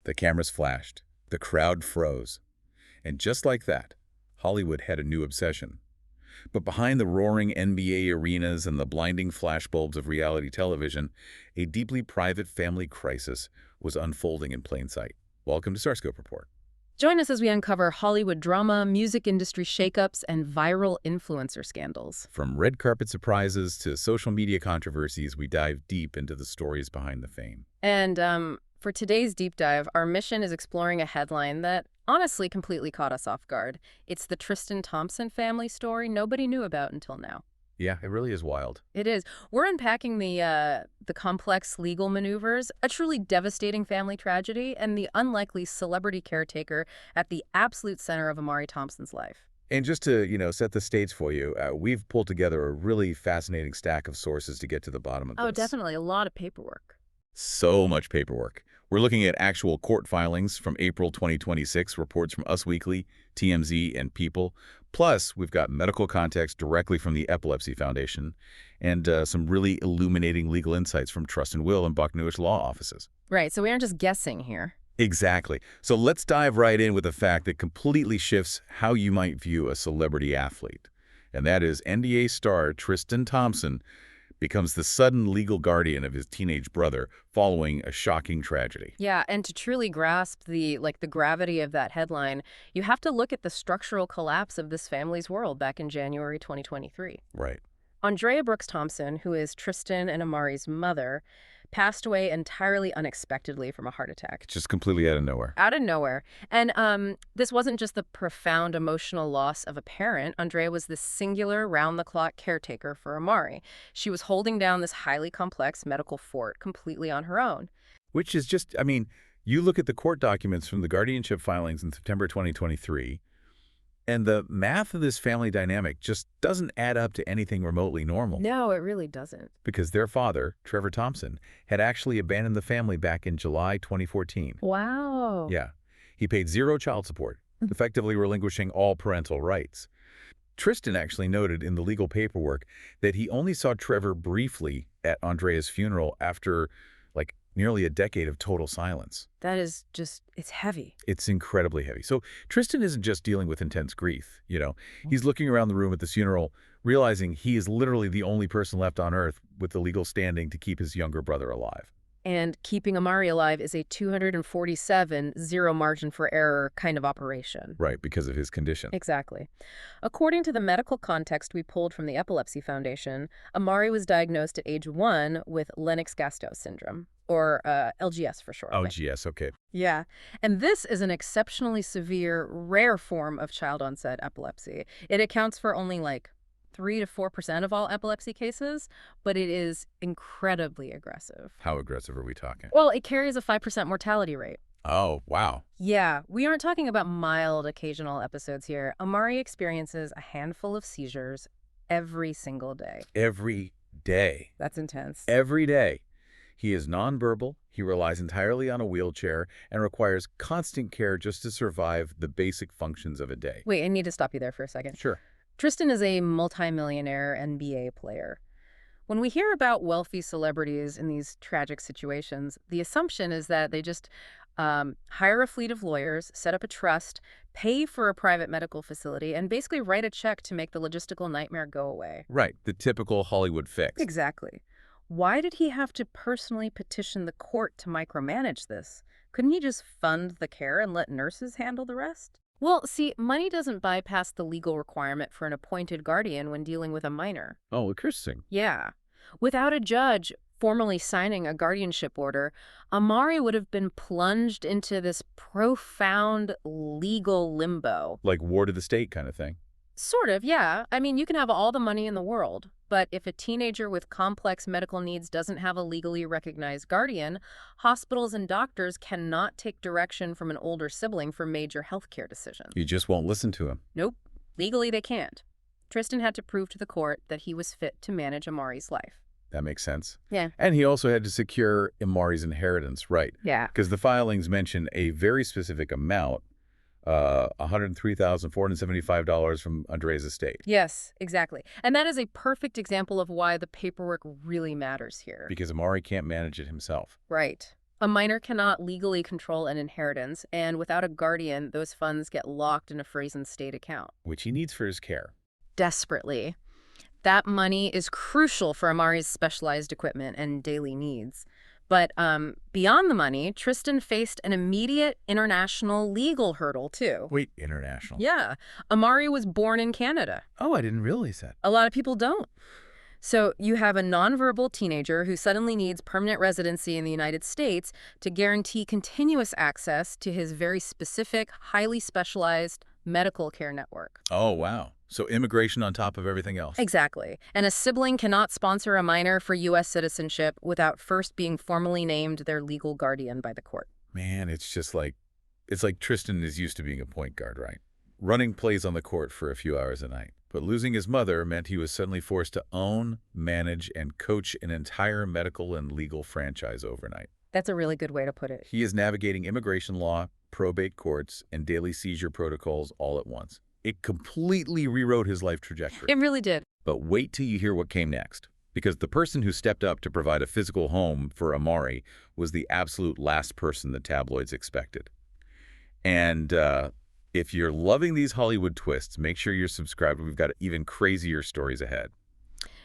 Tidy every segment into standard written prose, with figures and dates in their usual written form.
The cameras flashed. The crowd froze. And just like that, Hollywood had a new obsession. But behind the roaring NBA arenas and the blinding flashbulbs of reality television, a deeply private family crisis was unfolding in plain sight. Welcome to Starscope Report. Join us as we uncover Hollywood drama, music industry shakeups, and viral influencer scandals. From red carpet surprises to social media controversies, we dive deep into the stories behind the fame. And for today's deep dive, our mission is exploring a headline that honestly completely caught us off guard. It's the Tristan Thompson family story nobody knew about until now. Yeah, it really is wild. It is. We're unpacking the complex legal maneuvers, a truly devastating family tragedy, and the unlikely celebrity caretaker at the absolute center of Amari Thompson's life. And just to, set the stage for you, we've pulled together a really fascinating stack of sources to get to the bottom of this. Oh, definitely. A lot of paperwork. So much paperwork. We're looking at actual court filings from April 2026, reports from Us Weekly, TMZ, and People. Plus, we've got medical context directly from the Epilepsy Foundation and some really illuminating legal insights from Trust and Will and Bucknewish law offices. Right, so we aren't just guessing here. Exactly. So let's dive right in with a fact that completely shifts how you might view a celebrity athlete. And that is NBA star Tristan Thompson becomes the sudden legal guardian of his teenage brother following a shocking tragedy. Yeah, and to truly grasp the gravity of that headline, you have to look at the structural collapse of this family's world back in January 2023. Right. Andrea Brooks Thompson, who is Tristan and Amari's mother, passed away entirely unexpectedly from a heart attack. Just completely out of nowhere. Out of nowhere. And this wasn't just the profound emotional loss of a parent. Andrea was the singular, round-the-clock caretaker for Amari. She was holding down this highly complex medical fort completely on her own. Which is just, you look at the court documents from the guardianship filings in September 2023, and the math of this family dynamic just doesn't add up to anything remotely normal. No, it really doesn't. Because their father, Trevor Thompson, had actually abandoned the family back in July 2014. Wow. Yeah. He paid zero child support, effectively relinquishing all parental rights. Tristan actually noted in the legal paperwork that he only saw Trevor briefly at Andrea's funeral after, nearly a decade of total silence. That is just, it's heavy. It's incredibly heavy. So Tristan isn't just dealing with intense grief, He's looking around the room at the funeral, realizing he is literally the only person left on earth with the legal standing to keep his younger brother alive. And keeping Amari alive is a 247, zero margin for error kind of operation. Right, because of his condition. Exactly. According to the medical context we pulled from the Epilepsy Foundation, Amari was diagnosed at age 1 with Lennox-Gastaut syndrome, or LGS for short. LGS, okay. Yeah. And this is an exceptionally severe, rare form of child-onset epilepsy. It accounts for only 3 to 4% of all epilepsy cases, but it is incredibly aggressive. How aggressive are we talking? Well, it carries a 5% mortality rate. Oh, wow. Yeah, we aren't talking about mild occasional episodes here. Amari experiences a handful of seizures every single day. Every day. That's intense. Every day. He is nonverbal, he relies entirely on a wheelchair, and requires constant care just to survive the basic functions of a day. Wait, I need to stop you there for a second. Sure. Tristan is a multimillionaire NBA player. When we hear about wealthy celebrities in these tragic situations, the assumption is that they just hire a fleet of lawyers, set up a trust, pay for a private medical facility, and basically write a check to make the logistical nightmare go away. Right, the typical Hollywood fix. Exactly. Why did he have to personally petition the court to micromanage this? Couldn't he just fund the care and let nurses handle the rest? Well, see, money doesn't bypass the legal requirement for an appointed guardian when dealing with a minor. Oh, interesting. Yeah. Without a judge formally signing a guardianship order, Amari would have been plunged into this profound legal limbo. Like ward of the state kind of thing. Sort of, yeah. I mean, you can have all the money in the world, but if a teenager with complex medical needs doesn't have a legally recognized guardian, hospitals and doctors cannot take direction from an older sibling for major healthcare decisions. You just won't listen to him. Nope. Legally, they can't. Tristan had to prove to the court that he was fit to manage Amari's life. That makes sense. Yeah. And he also had to secure Amari's inheritance, right? Yeah. Because the filings mention a very specific amount, $103,475 from Andrea's estate. Yes, exactly. And that is a perfect example of why the paperwork really matters here. Because Amari can't manage it himself. Right. A minor cannot legally control an inheritance, and without a guardian, those funds get locked in a frozen state account. Which he needs for his care. Desperately. That money is crucial for Amari's specialized equipment and daily needs. But beyond the money, Tristan faced an immediate international legal hurdle, too. Wait, international? Yeah. Amari was born in Canada. Oh, I didn't realize that. A lot of people don't. So you have a nonverbal teenager who suddenly needs permanent residency in the United States to guarantee continuous access to his very specific, highly specialized medical care network. Oh, wow. So immigration on top of everything else. Exactly. And a sibling cannot sponsor a minor for U.S. citizenship without first being formally named their legal guardian by the court. Man, it's like Tristan is used to being a point guard, right? Running plays on the court for a few hours a night. But losing his mother meant he was suddenly forced to own, manage, and coach an entire medical and legal franchise overnight. That's a really good way to put it. He is navigating immigration law, probate courts, and daily seizure protocols all at once. It completely rewrote his life trajectory. It really did. But wait till you hear what came next. Because the person who stepped up to provide a physical home for Amari was the absolute last person the tabloids expected. And if you're loving these Hollywood twists, make sure you're subscribed. We've got even crazier stories ahead.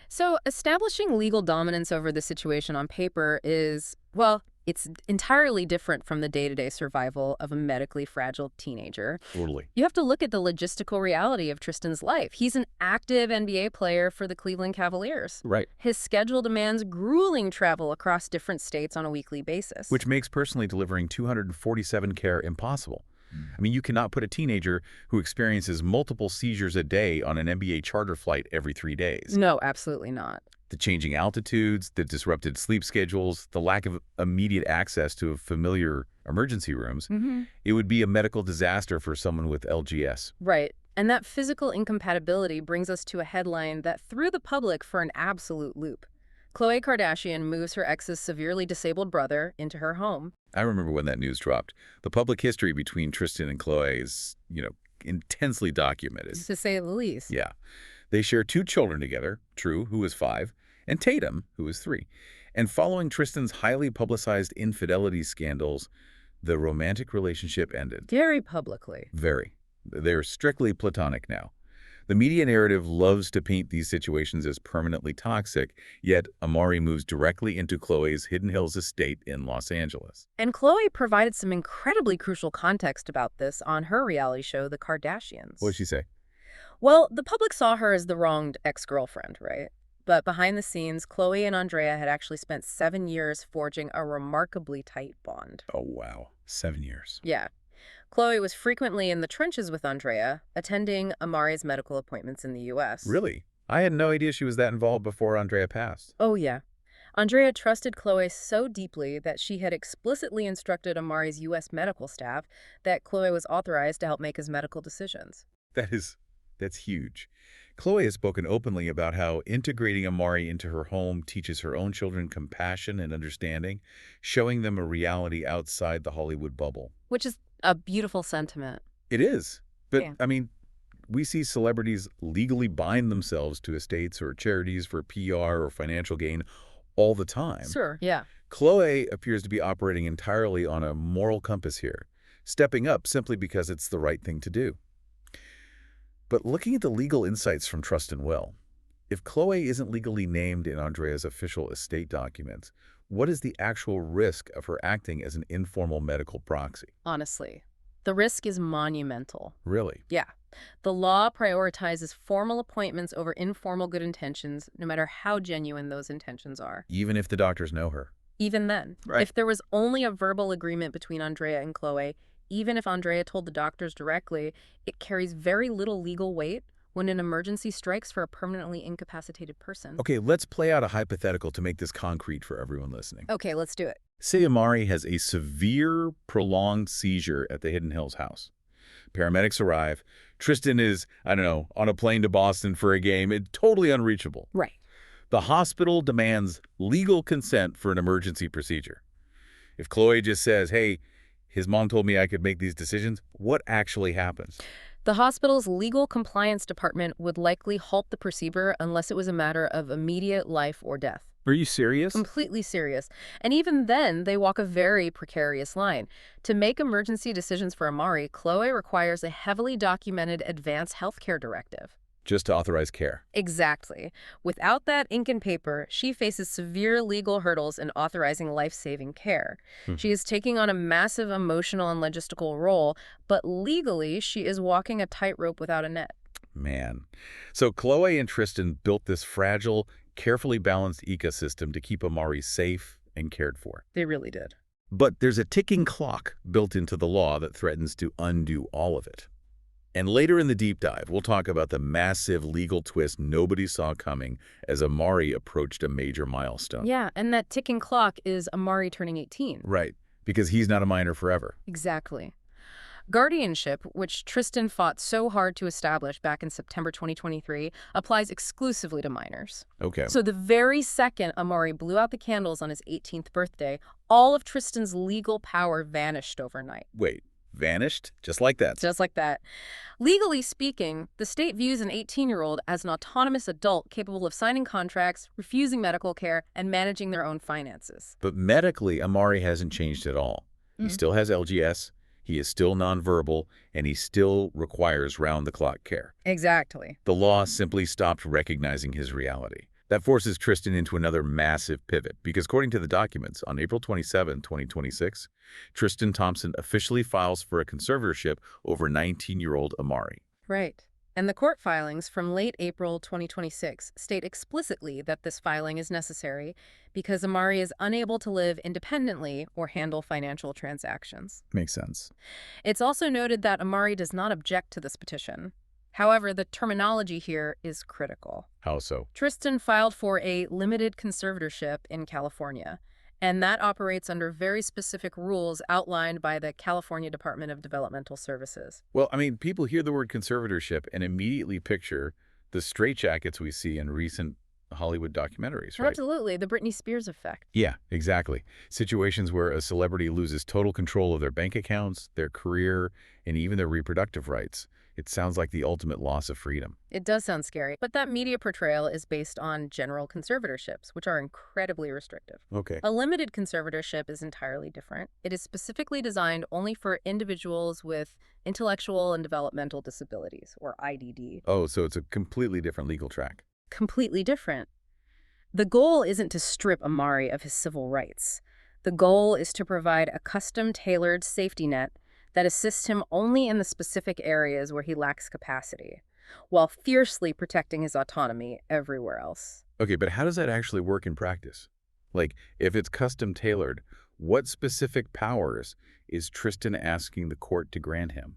So establishing legal dominance over the situation on paper is, well, it's entirely different from the day-to-day survival of a medically fragile teenager. Totally. You have to look at the logistical reality of Tristan's life. He's an active NBA player for the Cleveland Cavaliers. Right. His schedule demands grueling travel across different states on a weekly basis. Which makes personally delivering 247 care impossible. I mean, you cannot put a teenager who experiences multiple seizures a day on an NBA charter flight every 3 days. No, absolutely not. The changing altitudes, the disrupted sleep schedules, the lack of immediate access to familiar emergency rooms, it would be a medical disaster for someone with LGS. Right. And that physical incompatibility brings us to a headline that threw the public for an absolute loop. Khloé Kardashian moves her ex's severely disabled brother into her home. I remember when that news dropped. The public history between Tristan and Khloé is, intensely documented. To say the least. Yeah. They share 2 children together, True, who is 5, and Tatum, who is 3. And following Tristan's highly publicized infidelity scandals, the romantic relationship ended. Very publicly. Very. They're strictly platonic now. The media narrative loves to paint these situations as permanently toxic, yet Amari moves directly into Khloé's Hidden Hills estate in Los Angeles. And Khloé provided some incredibly crucial context about this on her reality show, The Kardashians. What did she say? Well, the public saw her as the wronged ex-girlfriend, right? But behind the scenes, Khloé and Andrea had actually spent 7 years forging a remarkably tight bond. Oh, wow. 7 years. Yeah. Khloé was frequently in the trenches with Andrea, attending Amari's medical appointments in the U.S. Really? I had no idea she was that involved before Andrea passed. Oh, yeah. Andrea trusted Khloé so deeply that she had explicitly instructed Amari's U.S. medical staff that Khloé was authorized to help make his medical decisions. That's huge. Khloé has spoken openly about how integrating Amari into her home teaches her own children compassion and understanding, showing them a reality outside the Hollywood bubble. Which is a beautiful sentiment. It is. But, Yeah. I mean, we see celebrities legally bind themselves to estates or charities for PR or financial gain all the time. Sure, yeah. Khloé appears to be operating entirely on a moral compass here, stepping up simply because it's the right thing to do. But looking at the legal insights from Trust and Will, if Khloé isn't legally named in Andrea's official estate documents, what is the actual risk of her acting as an informal medical proxy? Honestly, the risk is monumental. Really? Yeah. The law prioritizes formal appointments over informal good intentions, no matter how genuine those intentions are. Even if the doctors know her? Even then, Right. if there was only a verbal agreement between Andrea and Khloé, even if Andrea told the doctors directly, it carries very little legal weight when an emergency strikes for a permanently incapacitated person. Okay, let's play out a hypothetical to make this concrete for everyone listening. Okay, let's do it. Say Amari has a severe, prolonged seizure at the Hidden Hills house. Paramedics arrive. Tristan is, on a plane to Boston for a game. It's totally unreachable. Right. The hospital demands legal consent for an emergency procedure. If Khloé just says, hey, his mom told me I could make these decisions, what actually happens? The hospital's legal compliance department would likely halt the procedure unless it was a matter of immediate life or death. Are you serious? Completely serious. And even then, they walk a very precarious line. To make emergency decisions for Amari, Khloé requires a heavily documented advance healthcare directive. Just to authorize care. Exactly. Without that ink and paper, she faces severe legal hurdles in authorizing life-saving care. Hmm. She is taking on a massive emotional and logistical role, but legally, she is walking a tightrope without a net. Man. So Khloe and Tristan built this fragile, carefully balanced ecosystem to keep Amari safe and cared for. They really did. But there's a ticking clock built into the law that threatens to undo all of it. And later in the deep dive, we'll talk about the massive legal twist nobody saw coming as Amari approached a major milestone. Yeah, and that ticking clock is Amari turning 18. Right, because he's not a minor forever. Exactly. Guardianship, which Tristan fought so hard to establish back in September 2023, applies exclusively to minors. Okay. So the very second Amari blew out the candles on his 18th birthday, all of Tristan's legal power vanished overnight. Wait, vanished? Just like that? Just like that. Legally speaking, the state views an 18-year-old as an autonomous adult capable of signing contracts, refusing medical care, and managing their own finances. But medically, Amari hasn't changed at all. He still has LGS, he is still nonverbal, and he still requires round-the-clock care. Exactly. The law simply stopped recognizing his reality. That forces Tristan into another massive pivot, because according to the documents, on April 27, 2026, Tristan Thompson officially files for a conservatorship over 19-year-old Amari. Right. And the court filings from late April 2026 state explicitly that this filing is necessary because Amari is unable to live independently or handle financial transactions. Makes sense. It's also noted that Amari does not object to this petition. However, the terminology here is critical. How so? Tristan filed for a limited conservatorship in California, and that operates under very specific rules outlined by the California Department of Developmental Services. Well, I mean, people hear the word conservatorship and immediately picture the straitjackets we see in recent Hollywood documentaries, right? Absolutely, the Britney Spears effect. Yeah, exactly. Situations where a celebrity loses total control of their bank accounts, their career, and even their reproductive rights. It sounds like the ultimate loss of freedom. It does sound scary, but that media portrayal is based on general conservatorships, which are incredibly restrictive. Okay. A limited conservatorship is entirely different. It is specifically designed only for individuals with intellectual and developmental disabilities, or IDD. Oh, so it's a completely different legal track. Completely different. The goal isn't to strip Amari of his civil rights. The goal is to provide a custom-tailored safety net that assists him only in the specific areas where he lacks capacity, while fiercely protecting his autonomy everywhere else. Okay, but how does that actually work in practice? Like, if it's custom-tailored, what specific powers is Tristan asking the court to grant him?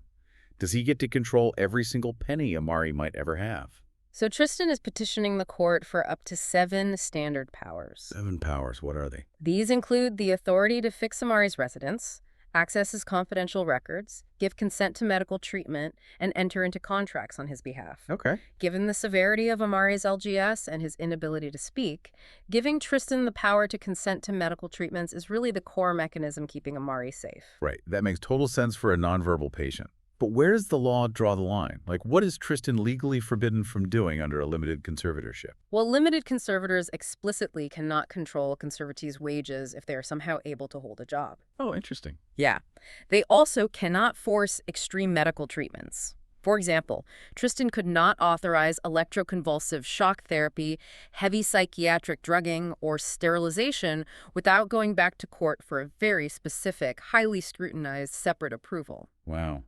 Does he get to control every single penny Amari might ever have? So Tristan is petitioning the court for up to 7 standard powers. 7 powers, what are they? These include the authority to fix Amari's residence, access his confidential records, give consent to medical treatment, and enter into contracts on his behalf. Okay. Given the severity of Amari's LGS and his inability to speak, giving Tristan the power to consent to medical treatments is really the core mechanism keeping Amari safe. Right, that makes total sense for a nonverbal patient. But where does the law draw the line? Like, what is Tristan legally forbidden from doing under a limited conservatorship? Well, limited conservators explicitly cannot control a conservatee's wages if they are somehow able to hold a job. Oh, interesting. Yeah. They also cannot force extreme medical treatments. For example, Tristan could not authorize electroconvulsive shock therapy, heavy psychiatric drugging, or sterilization without going back to court for a very specific, highly scrutinized separate approval. Wow.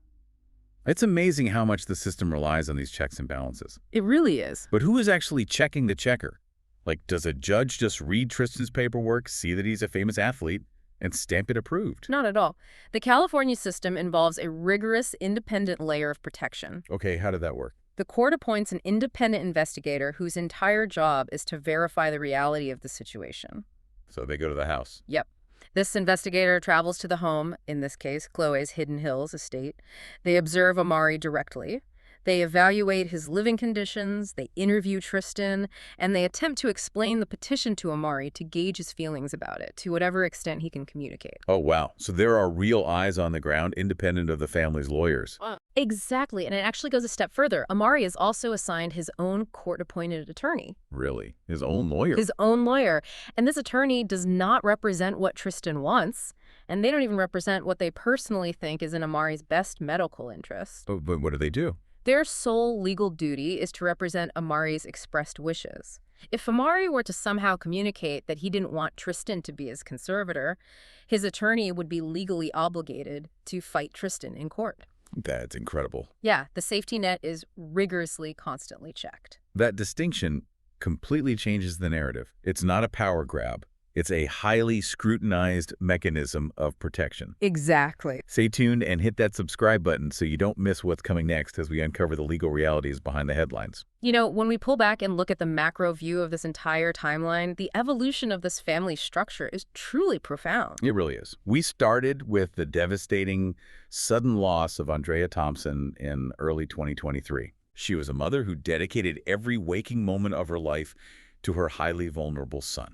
It's amazing how much the system relies on these checks and balances. It really is. But who is actually checking the checker? Like, does a judge just read Tristan's paperwork, see that he's a famous athlete, and stamp it approved? Not at all. The California system involves a rigorous, independent layer of protection. Okay, how did that work? The court appoints an independent investigator whose entire job is to verify the reality of the situation. So they go to the house. Yep. This investigator travels to the home, in this case, Khloé's Hidden Hills estate. They observe Amari directly. They evaluate his living conditions, they interview Tristan, and they attempt to explain the petition to Amari to gauge his feelings about it, to whatever extent he can communicate. Oh, wow. So there are real eyes on the ground, independent of the family's lawyers. Exactly, and it actually goes a step further. Amari is also assigned his own court-appointed attorney. Really? His own lawyer? His own lawyer. And this attorney does not represent what Tristan wants, and they don't even represent what they personally think is in Amari's best medical interest. But what do they do? Their sole legal duty is to represent Amari's expressed wishes. If Amari were to somehow communicate that he didn't want Tristan to be his conservator, his attorney would be legally obligated to fight Tristan in court. That's incredible. Yeah, the safety net is rigorously, constantly checked. That distinction completely changes the narrative. It's not a power grab. It's a highly scrutinized mechanism of protection. Exactly. Stay tuned and hit that subscribe button so you don't miss what's coming next as we uncover the legal realities behind the headlines. You know, when we pull back and look at the macro view of this entire timeline, the evolution of this family structure is truly profound. It really is. We started with the devastating, sudden loss of Andrea Thompson in early 2023. She was a mother who dedicated every waking moment of her life to her highly vulnerable son.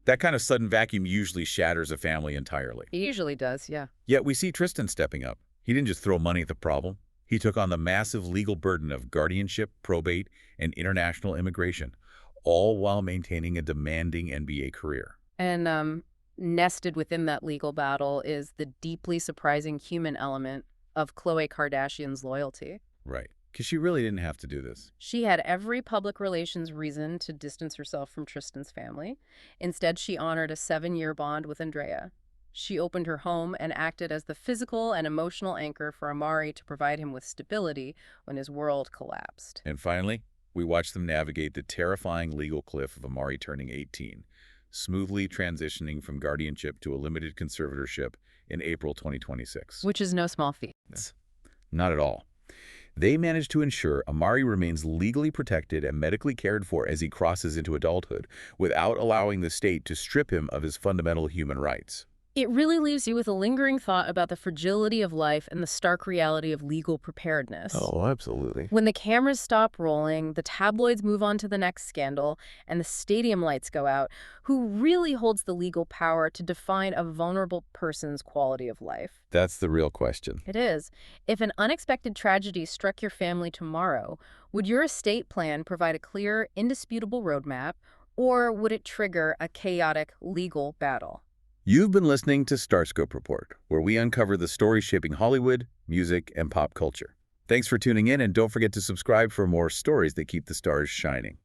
That kind of sudden vacuum usually shatters a family entirely. It usually does, yeah. Yet we see Tristan stepping up. He didn't just throw money at the problem. He took on the massive legal burden of guardianship, probate, and international immigration, all while maintaining a demanding NBA career. And nested within that legal battle is the deeply surprising human element of Khloé Kardashian's loyalty. Right. Because she really didn't have to do this. She had every public relations reason to distance herself from Tristan's family. Instead, she honored a 7-year bond with Andrea. She opened her home and acted as the physical and emotional anchor for Amari to provide him with stability when his world collapsed. And finally, we watched them navigate the terrifying legal cliff of Amari turning 18, smoothly transitioning from guardianship to a limited conservatorship in April 2026. Which is no small feat. Not at all. They managed to ensure Amari remains legally protected and medically cared for as he crosses into adulthood, without allowing the state to strip him of his fundamental human rights. It really leaves you with a lingering thought about the fragility of life and the stark reality of legal preparedness. Oh, absolutely. When the cameras stop rolling, the tabloids move on to the next scandal, and the stadium lights go out, who really holds the legal power to define a vulnerable person's quality of life? That's the real question. It is. If an unexpected tragedy struck your family tomorrow, would your estate plan provide a clear, indisputable roadmap, or would it trigger a chaotic legal battle? You've been listening to Starscope Report, where we uncover the stories shaping Hollywood, music, and pop culture. Thanks for tuning in, and don't forget to subscribe for more stories that keep the stars shining.